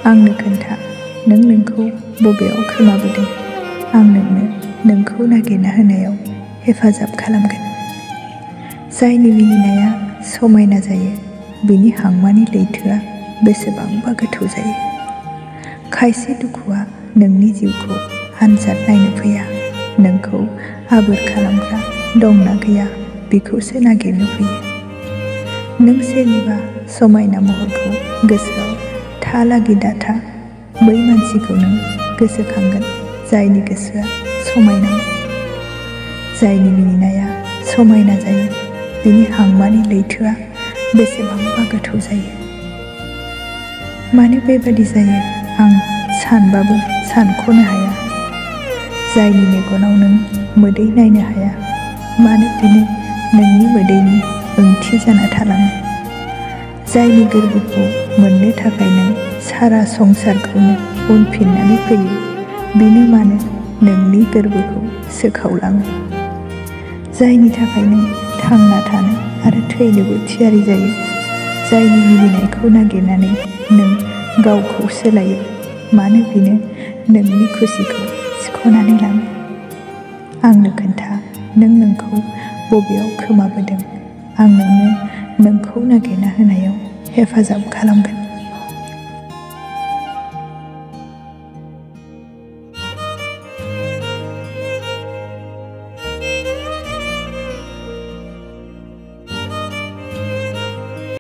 आंनो खोन्था नों नोंखौ बबेयाव खोमाबोदों। आं नोंनो नोंखौ नागिरना होनायाव हेफाजाब खालामगोन। जायनि मिनिनाया समायना जायो बिनि हांमानि लैथोआ बेसेबांबा गोथौ जायो। खायसे दुखुआ नोंनि जिउखौ आनजाद नायनो फैया, नोंखौ आबोर खालामग्रा दंना गैया बेखौसो नागिरनो फैयो। नों सोरनिबा समायना महरखौ गोसोआव थालागि दाथा, बै मानसिखौ नों गोसोखांगोन जायनि गोसोआ समायना, जायनि मिनिनाया समायना जायो बिनि हांमानि लैथोआ बेसेबांबा गोथौ जायो। मानो बेबादि जायो आं सानबाबो सानख'नो हाया। जायनि मेगनाव नों मोदै नायनो हाया, मानो बेनो नोंनि मोदैनि ओंथि जाना थालाङो। जायनि गोरबोखौ मोननो थाखाय नों सारा संसारखौनो उनफिननानै फैयो, बेनो मानो नोंनि गोरबोखौ सोखावलाङो। जायनि थाखाय नों थांना थानो आरो थैनोबो थियारि जायो, जायनि मिनिनायखौ नागिरनानै नों गावखौ सोलायो, मानो बेनो नोंनि खुसिखौ सिख'नानै लाङो। आंनो खोन्था नों नोंखौ बबेयाव खोमाबोदों। आं नोंनो नोंखौ नागिरना होनायाव हेफाजाब खालामगोन।